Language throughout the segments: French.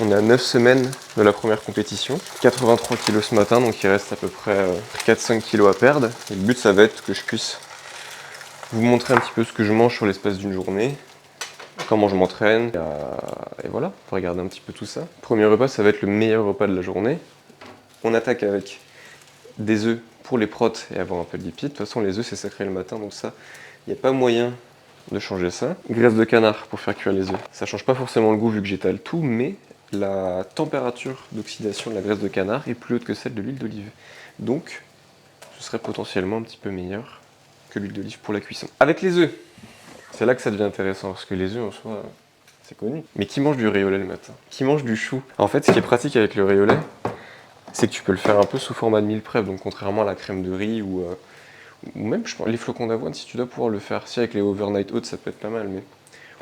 On est à 9 semaines de la première compétition. 83 kg ce matin, donc il reste à peu près 4-5 kg à perdre. Et le but, ça va être que je puisse vous montrer un petit peu ce que je mange sur l'espace d'une journée, comment je m'entraîne, et voilà, pour regarder un petit peu tout ça. Premier repas, ça va être le meilleur repas de la journée. On attaque avec des œufs pour les protes et avoir un peu de lipides. De toute façon, les œufs, c'est sacré le matin, donc ça, il n'y a pas moyen de changer ça. Graisse de canard pour faire cuire les œufs. Ça change pas forcément le goût vu que j'étale tout, mais la température d'oxydation de la graisse de canard est plus haute que celle de l'huile d'olive. Donc, ce serait potentiellement un petit peu meilleur que l'huile d'olive pour la cuisson. Avec les œufs, c'est là que ça devient intéressant, parce que les œufs en soi, c'est connu. Mais qui mange du riolet le matin? Qui mange du chou? En fait, ce qui est pratique avec le riolet, c'est que tu peux le faire un peu sous format de meal prep, donc contrairement à la crème de riz ou même je pense, les flocons d'avoine, si tu dois pouvoir le faire. Si avec les overnight oats, ça peut être pas mal, mais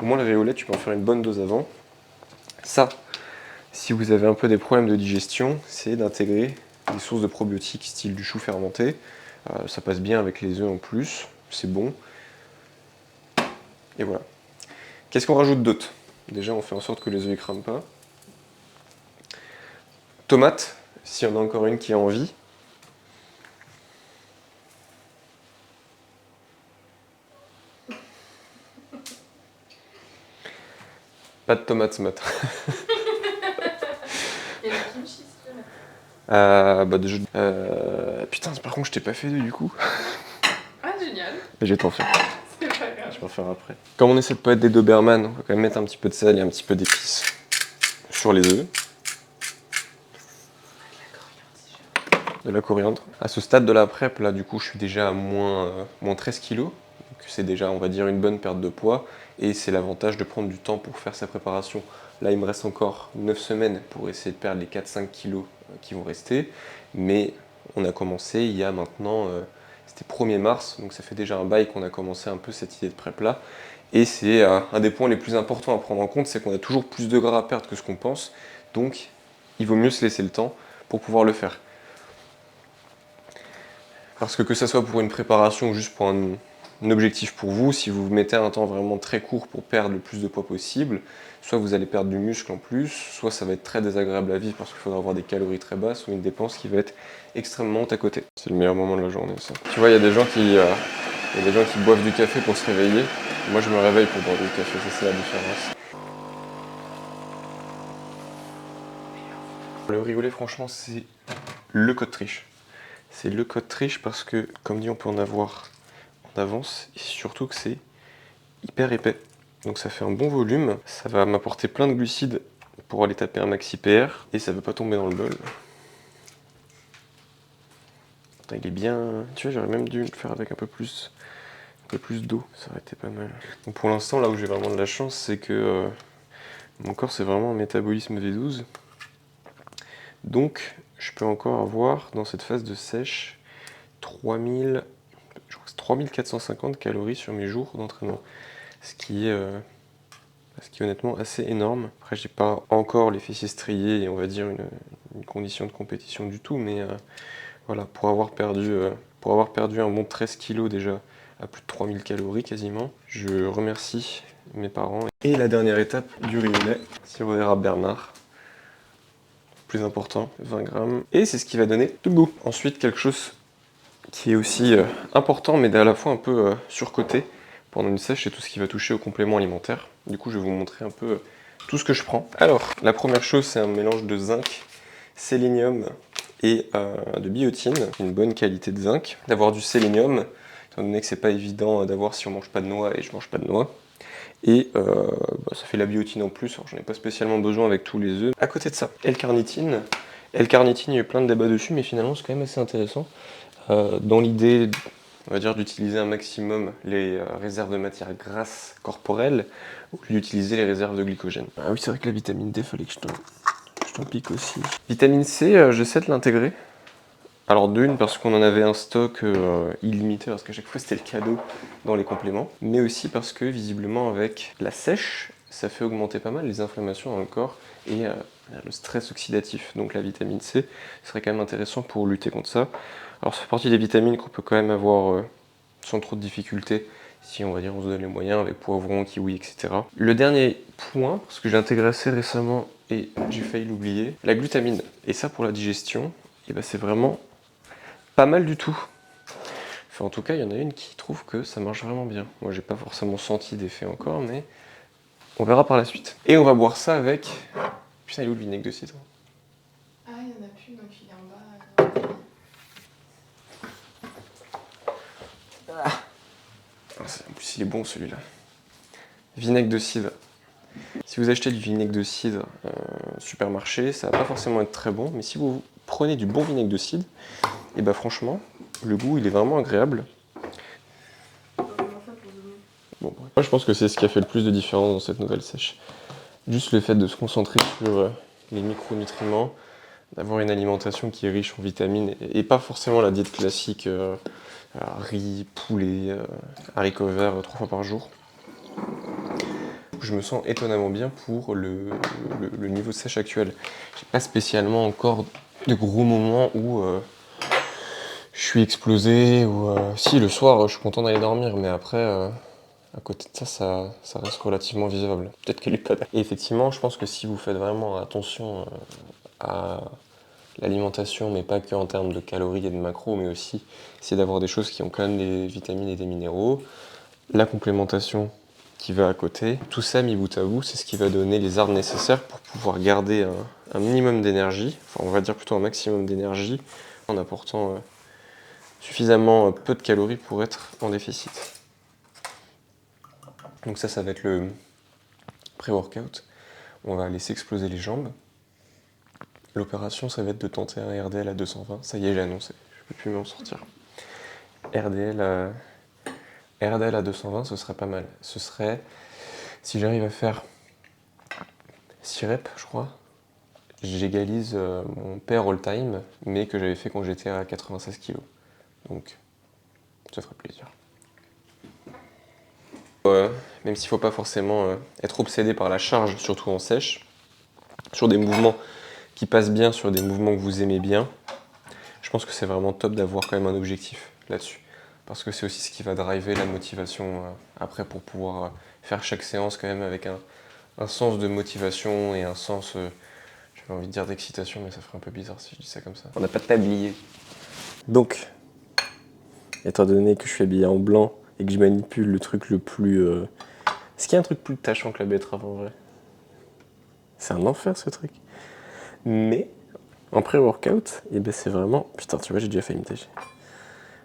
au moins le riolet, tu peux en faire une bonne dose avant. Ça, si vous avez un peu des problèmes de digestion, c'est d'intégrer des sources de probiotiques style du chou fermenté. Ça passe bien avec les œufs en plus, c'est bon. Et voilà. Qu'est-ce qu'on rajoute d'autre? Déjà, on fait en sorte que les œufs ne crament pas. Tomate, s'il y en a encore une qui a envie. Pas de tomates ce matin. Et le kimchi, c'est là. Déjà, putain, par contre, je t'ai pas fait du coup. Ah, génial. Mais je vais t'en faire. C'est pas grave. Je vais en faire après. Comme on essaie de pas être des Doberman, on va quand même mettre un petit peu de sel et un petit peu d'épices sur les œufs. De la coriandre. À ce stade de la prep, là, du coup, je suis déjà à moins 13 kg. Donc c'est déjà, on va dire, une bonne perte de poids. Et c'est l'avantage de prendre du temps pour faire sa préparation. Là, il me reste encore 9 semaines pour essayer de perdre les 4-5 kg qui vont rester. Mais on a commencé il y a maintenant, c'était 1er mars, donc ça fait déjà un bail qu'on a commencé un peu cette idée de prep là. Et c'est un des points les plus importants à prendre en compte, c'est qu'on a toujours plus de gras à perdre que ce qu'on pense. Donc, il vaut mieux se laisser le temps pour pouvoir le faire. Parce que ça soit pour une préparation ou juste pour un objectif pour vous, si vous vous mettez un temps vraiment très court pour perdre le plus de poids possible, soit vous allez perdre du muscle en plus, soit ça va être très désagréable à vivre parce qu'il faudra avoir des calories très basses ou une dépense qui va être extrêmement haute à côté. C'est le meilleur moment de la journée, ça. Tu vois, il y a des gens qui boivent du café pour se réveiller. Moi, je me réveille pour boire du café, c'est la différence. Le riolet, franchement, c'est le code triche. C'est le code triche parce que, comme dit, on peut en avoir en avance et surtout que c'est hyper épais. Donc ça fait un bon volume, ça va m'apporter plein de glucides pour aller taper un maxi PR et ça ne veut pas tomber dans le bol. Putain, il est bien. Tu vois, j'aurais même dû le faire avec un peu plus d'eau, ça aurait été pas mal. Donc pour l'instant, là où j'ai vraiment de la chance, c'est que mon corps c'est vraiment un métabolisme V12. Donc je peux encore avoir dans cette phase de sèche 3450 calories sur mes jours d'entraînement. Ce qui est honnêtement assez énorme. Après, j'ai pas encore les fessiers striés et on va dire une condition de compétition du tout, mais voilà, pour avoir perdu un bon 13 kg déjà à plus de 3000 calories quasiment, je remercie mes parents. Et la dernière étape du riolet, sirop d'érable Bernard. Plus important, 20 grammes. Et c'est ce qui va donner tout le goût. Ensuite, quelque chose qui est aussi important, mais à la fois un peu surcoté pendant une sèche, c'est tout ce qui va toucher aux compléments alimentaires. Du coup, je vais vous montrer un peu tout ce que je prends. Alors, la première chose, c'est un mélange de zinc, sélénium et de biotine, une bonne qualité de zinc. D'avoir du sélénium, étant donné que c'est pas évident d'avoir si on mange pas de noix et je mange pas de noix. Et ça fait la biotine en plus, alors j'en ai pas spécialement besoin avec tous les œufs. À côté de ça, L-carnitine. L-carnitine, il y a eu plein de débats dessus, mais finalement c'est quand même assez intéressant. Dans l'idée, on va dire, d'utiliser un maximum les réserves de matière grasse corporelle au lieu d'utiliser les réserves de glycogène. Ah oui, c'est vrai que la vitamine D, fallait que je t'en pique aussi. Vitamine C, j'essaie de l'intégrer. Alors d'une, parce qu'on en avait un stock illimité, parce qu'à chaque fois c'était le cadeau dans les compléments, mais aussi parce que visiblement avec la sèche, ça fait augmenter pas mal les inflammations dans le corps et le stress oxydatif. Donc la vitamine C serait quand même intéressant pour lutter contre ça. Alors ça fait partie des vitamines qu'on peut quand même avoir sans trop de difficultés, si on va dire on se donne les moyens avec poivron, kiwi, etc. Le dernier point, parce que j'ai intégré assez récemment et j'ai failli l'oublier, la glutamine. Et ça, pour la digestion, et ben, c'est vraiment pas mal du tout. Enfin, en tout cas, il y en a une qui trouve que ça marche vraiment bien. Moi, j'ai pas forcément senti d'effet encore, mais on verra par la suite. Et on va boire ça avec... Putain, il est où le vinaigre de cidre? Ah, il n'y en a plus, donc il est en bas. En plus, il est bon celui-là. Vinaigre de cidre. Si vous achetez du vinaigre de cidre supermarché, ça va pas forcément être très bon, mais si vous prenez du bon vinaigre de cidre, et bah franchement, le goût il est vraiment agréable. Bon, moi je pense que c'est ce qui a fait le plus de différence dans cette nouvelle sèche. Juste le fait de se concentrer sur les micronutriments, d'avoir une alimentation qui est riche en vitamines et pas forcément la diète classique riz, poulet, haricots verts 3 fois par jour. Je me sens étonnamment bien pour le niveau de sèche actuel. J'ai pas spécialement encore de gros moments où je suis explosé ou si le soir je suis content d'aller dormir, mais après à côté de ça reste relativement vivable. Peut-être qu'elle est pas d'accord. Et effectivement, je pense que si vous faites vraiment attention à l'alimentation, mais pas que en termes de calories et de macros, mais aussi essayer d'avoir des choses qui ont quand même des vitamines et des minéraux, la complémentation qui va à côté, tout ça mis bout à bout, c'est ce qui va donner les arbres nécessaires pour pouvoir garder un minimum d'énergie, enfin on va dire plutôt un maximum d'énergie, en apportant suffisamment peu de calories pour être en déficit. Donc ça va être le pré-workout. On va laisser exploser les jambes. L'opération, ça va être de tenter un RDL à 220. Ça y est, j'ai annoncé, je ne peux plus m'en sortir. RDL à 220, ce serait pas mal. Ce serait, si j'arrive à faire 6 reps, je crois, j'égalise mon père all-time, mais que j'avais fait quand j'étais à 96 kg. Donc, ça ferait plaisir. Même s'il ne faut pas forcément être obsédé par la charge, surtout en sèche, sur des mouvements qui passent bien, sur des mouvements que vous aimez bien, je pense que c'est vraiment top d'avoir quand même un objectif là-dessus. Parce que c'est aussi ce qui va driver la motivation après pour pouvoir faire chaque séance quand même avec un sens de motivation et un sens, j'avais envie de dire d'excitation, mais ça ferait un peu bizarre si je dis ça comme ça. On n'a pas de tablier. Donc, étant donné que je suis habillé en blanc et que je manipule le truc le plus... Est-ce qu'il y a un truc plus tâchant que la betterave en vrai? C'est un enfer ce truc. Mais en pré-workout, eh ben c'est vraiment... Putain, tu vois, j'ai déjà failli me tâcher.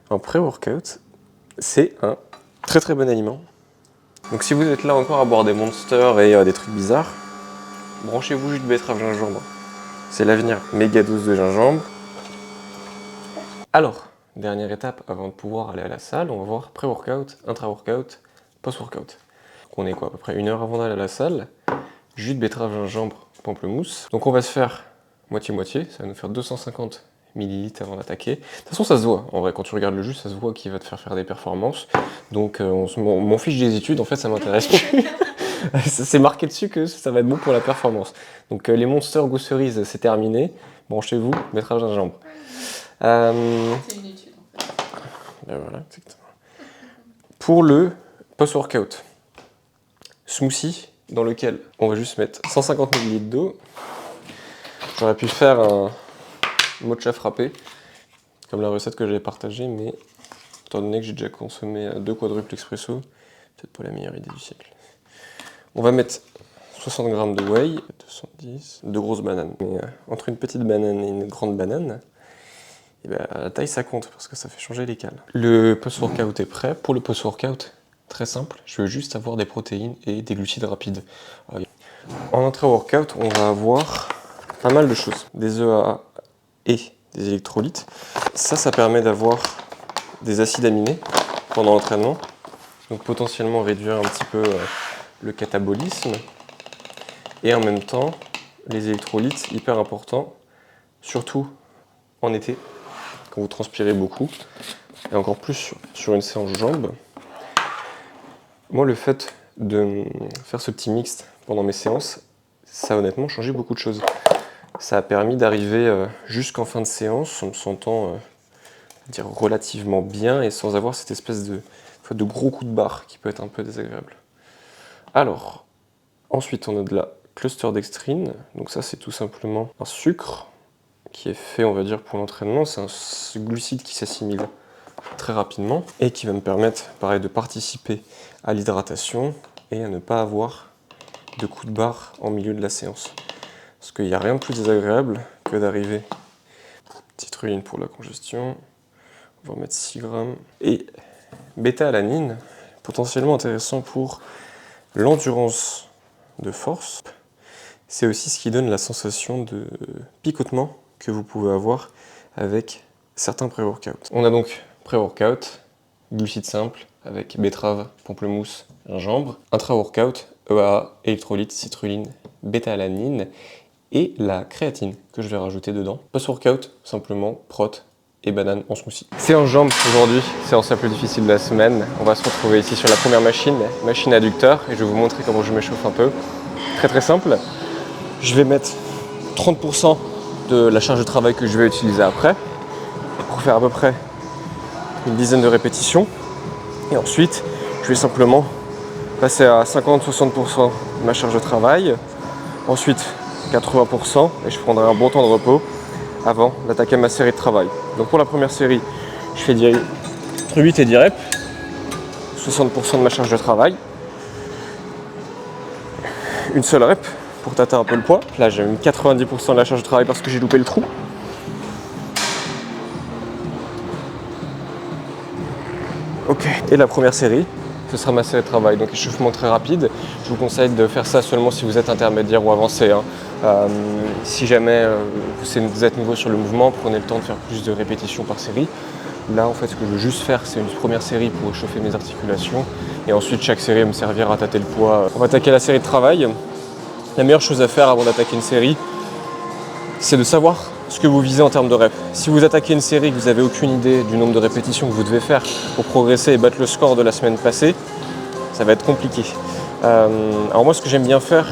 En pré-workout, c'est un très très bon aliment. Donc si vous êtes là encore à boire des Monsters et des trucs bizarres, branchez-vous jus de betterave gingembre. C'est l'avenir. Méga dose de gingembre. Alors, dernière étape avant de pouvoir aller à la salle, on va voir pré-workout, intra-workout, post-workout. Donc on est quoi, à peu près 1 heure avant d'aller à la salle. Jus de betterave gingembre, pamplemousse. Donc on va se faire moitié-moitié, ça va nous faire 250 ml avant d'attaquer. De toute façon ça se voit, en vrai quand tu regardes le jus ça se voit qui va te faire des performances. Donc mon fiche des études en fait ça m'intéresse plus. C'est marqué dessus que ça va être bon pour la performance. Donc les Monsters goût cerise c'est terminé. Branchez-vous, betterave gingembre. C'est une étude en fait. Ben voilà, exactement. Pour le post-workout, smoothie dans lequel on va juste mettre 150 ml d'eau. J'aurais pu faire un matcha frappé, comme la recette que j'avais partagée, mais étant donné que j'ai déjà consommé 2 quadruples expresso, peut-être pas la meilleure idée du siècle. On va mettre 60 g de whey, 210, 2 grosses bananes. Mais entre une petite banane et une grande banane, et ben, la taille ça compte parce que ça fait changer les cales. Le post-workout est prêt. Pour le post-workout, très simple, je veux juste avoir des protéines et des glucides rapides. En intra-workout, on va avoir pas mal de choses. Des EAA et des électrolytes. Ça permet d'avoir des acides aminés pendant l'entraînement. Donc potentiellement réduire un petit peu le catabolisme. Et en même temps, les électrolytes, hyper importants, surtout en été, quand vous transpirez beaucoup, et encore plus sur une séance jambes. Moi, le fait de faire ce petit mixte pendant mes séances, ça a honnêtement changé beaucoup de choses. Ça a permis d'arriver jusqu'en fin de séance en me sentant dire relativement bien et sans avoir cette espèce de gros coup de barre qui peut être un peu désagréable. Alors, ensuite on a de la cluster dextrine. Donc ça, c'est tout simplement un sucre qui est fait, on va dire, pour l'entraînement. C'est un glucide qui s'assimile très rapidement et qui va me permettre, pareil, de participer à l'hydratation et à ne pas avoir de coup de barre en milieu de la séance. Parce qu'il n'y a rien de plus désagréable que d'arriver. Citrulline pour la congestion. On va en mettre 6 grammes. Et bêta-alanine, potentiellement intéressant pour l'endurance de force. C'est aussi ce qui donne la sensation de picotement que vous pouvez avoir avec certains pré-workouts. On a donc pré-workout, glucides simples avec betterave, pamplemousse, gingembre. Intra-workout, EAA, électrolytes, citrulline, bêta-alanine et la créatine que je vais rajouter dedans. Post-workout, simplement prot et banane en smoothie. Séance jambes aujourd'hui, séance la plus difficile de la semaine. On va se retrouver ici sur la première machine, machine adducteur, et je vais vous montrer comment je m'échauffe un peu. Très très simple. Je vais mettre 30% de la charge de travail que je vais utiliser après, pour faire à peu près une dizaine de répétitions. Et ensuite, je vais simplement passer à 50-60% de ma charge de travail. Ensuite, 80% et je prendrai un bon temps de repos avant d'attaquer ma série de travail. Donc pour la première série, je fais entre 8 et 10 reps, 60% de ma charge de travail. Une seule rep pour tâter un peu le poids. Là j'ai mis 90% de la charge de travail parce que j'ai loupé le trou. Ok, et la première série, ce sera ma série de travail, donc échauffement très rapide. Je vous conseille de faire ça seulement si vous êtes intermédiaire ou avancé. Si jamais vous êtes nouveau sur le mouvement, prenez le temps de faire plus de répétitions par série. Là, en fait, ce que je veux juste faire, c'est une première série pour échauffer mes articulations. Et ensuite, chaque série va me servir à tâter le poids. On va attaquer la série de travail. La meilleure chose à faire avant d'attaquer une série, c'est de savoir ce que vous visez en termes de reps. Si vous attaquez une série et que vous n'avez aucune idée du nombre de répétitions que vous devez faire pour progresser et battre le score de la semaine passée, ça va être compliqué. Alors moi, ce que j'aime bien faire,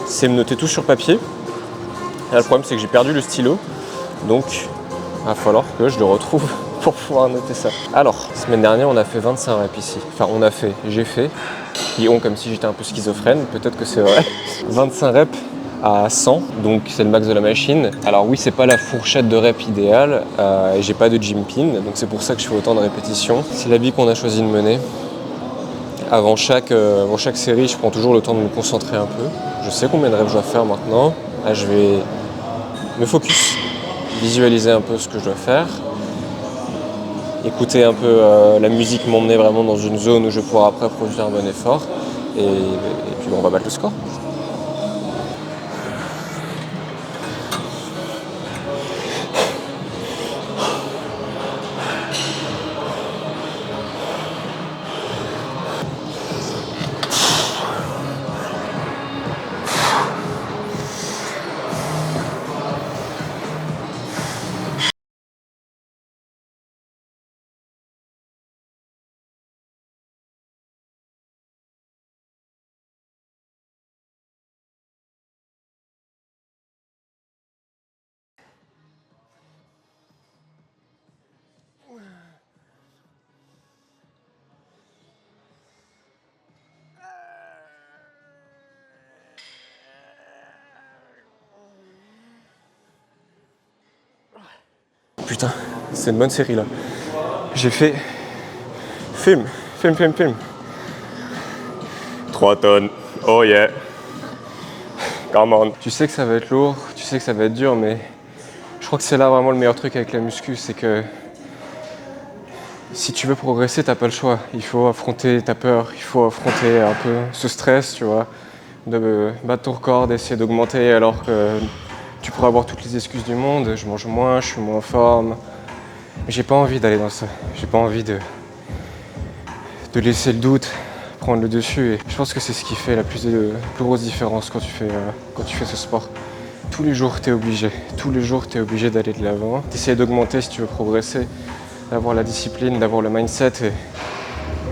c'est me noter tout sur papier. Et là, le problème, c'est que j'ai perdu le stylo, donc il va falloir que je le retrouve pour pouvoir noter ça. Alors, la semaine dernière, on a fait 25 reps ici. Enfin, j'ai fait, qui ont comme si j'étais un peu schizophrène, peut-être que c'est vrai. 25 reps à 100, donc c'est le max de la machine. Alors oui, c'est pas la fourchette de rep idéale, et j'ai pas de gym pin, donc c'est pour ça que je fais autant de répétitions. C'est la vie qu'on a choisi de mener. Avant chaque série, je prends toujours le temps de me concentrer un peu. Je sais combien de reps je dois faire maintenant. Là, je vais me focus, visualiser un peu ce que je dois faire, écouter un peu la musique, m'emmener vraiment dans une zone où je pourrai après produire un bon effort. Et puis bon, on va battre le score. Putain, c'est une bonne série là. J'ai fait film. 3 tonnes, oh yeah. Come on. Tu sais que ça va être lourd, tu sais que ça va être dur, mais je crois que c'est là vraiment le meilleur truc avec la muscu, c'est que si tu veux progresser, t'as pas le choix. Il faut affronter ta peur, il faut affronter un peu ce stress, tu vois, de battre ton record, d'essayer d'augmenter alors que tu pourrais avoir toutes les excuses du monde. Je mange moins, je suis moins en forme. Mais j'ai pas envie d'aller dans ça. J'ai pas envie de laisser le doute prendre le dessus. Et je pense que c'est ce qui fait la plus grosse différence quand tu fais ce sport. Tous les jours, t'es obligé. Tous les jours, t'es obligé d'aller de l'avant. T'essayes d'augmenter si tu veux progresser, d'avoir la discipline, d'avoir le mindset. Et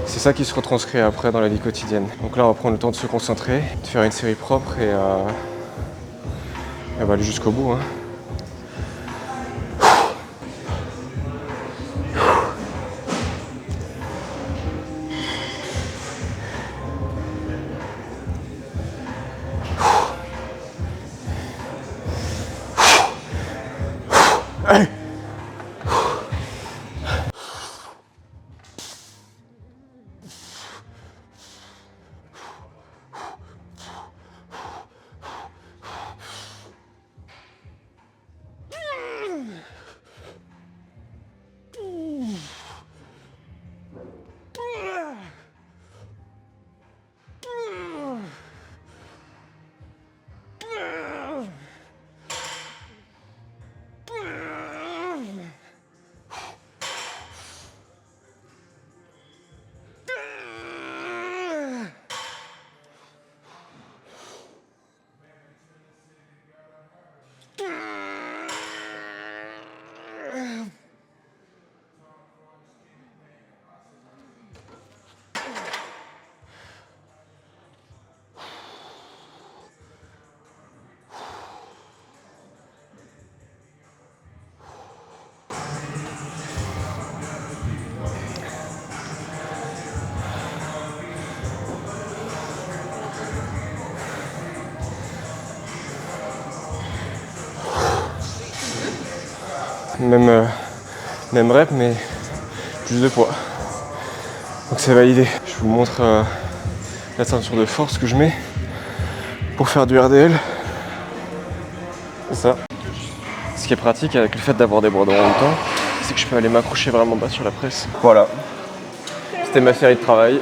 c'est ça qui se retranscrit après dans la vie quotidienne. Donc là, on va prendre le temps de se concentrer, de faire une série propre et on va aller jusqu'au bout. Allez. Même rep, mais plus de poids. Donc c'est validé. Je vous montre la ceinture de force que je mets pour faire du RDL. C'est ça. Ce qui est pratique avec le fait d'avoir des bras droits en même temps, c'est que je peux aller m'accrocher vraiment bas sur la presse. Voilà. C'était ma série de travail.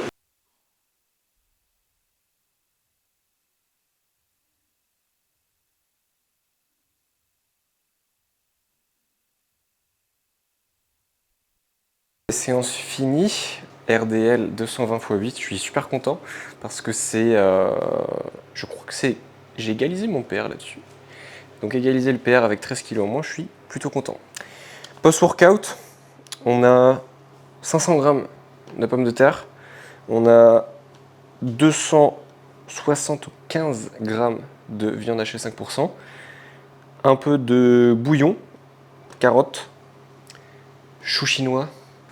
Séance finie, RDL 220 x 8, je suis super content parce que c'est, je crois que c'est, j'ai égalisé mon PR là-dessus. Donc égaliser le PR avec 13 kg en moins, je suis plutôt content. Post-workout, on a 500 grammes de pommes de terre, on a 275 grammes de viande hachée 5%, un peu de bouillon, carottes, chou chinois,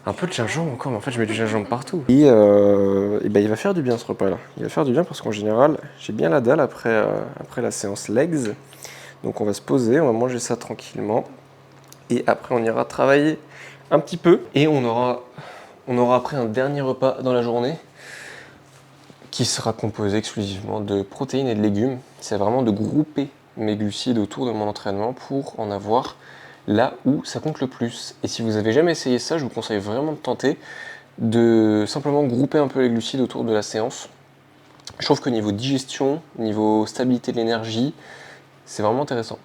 un peu de gingembre encore, mais en fait je mets du gingembre partout. Et ben, il va faire du bien ce repas là. Il va faire du bien parce qu'en général, j'ai bien la dalle après la séance legs. Donc on va se poser, on va manger ça tranquillement. Et après on ira travailler un petit peu. Et on aura après un dernier repas dans la journée qui sera composé exclusivement de protéines et de légumes. C'est vraiment de grouper mes glucides autour de mon entraînement pour en avoir là où ça compte le plus. Et si vous avez jamais essayé ça, je vous conseille vraiment de tenter de simplement grouper un peu les glucides autour de la séance. Je trouve que niveau digestion, niveau stabilité de l'énergie, c'est vraiment intéressant.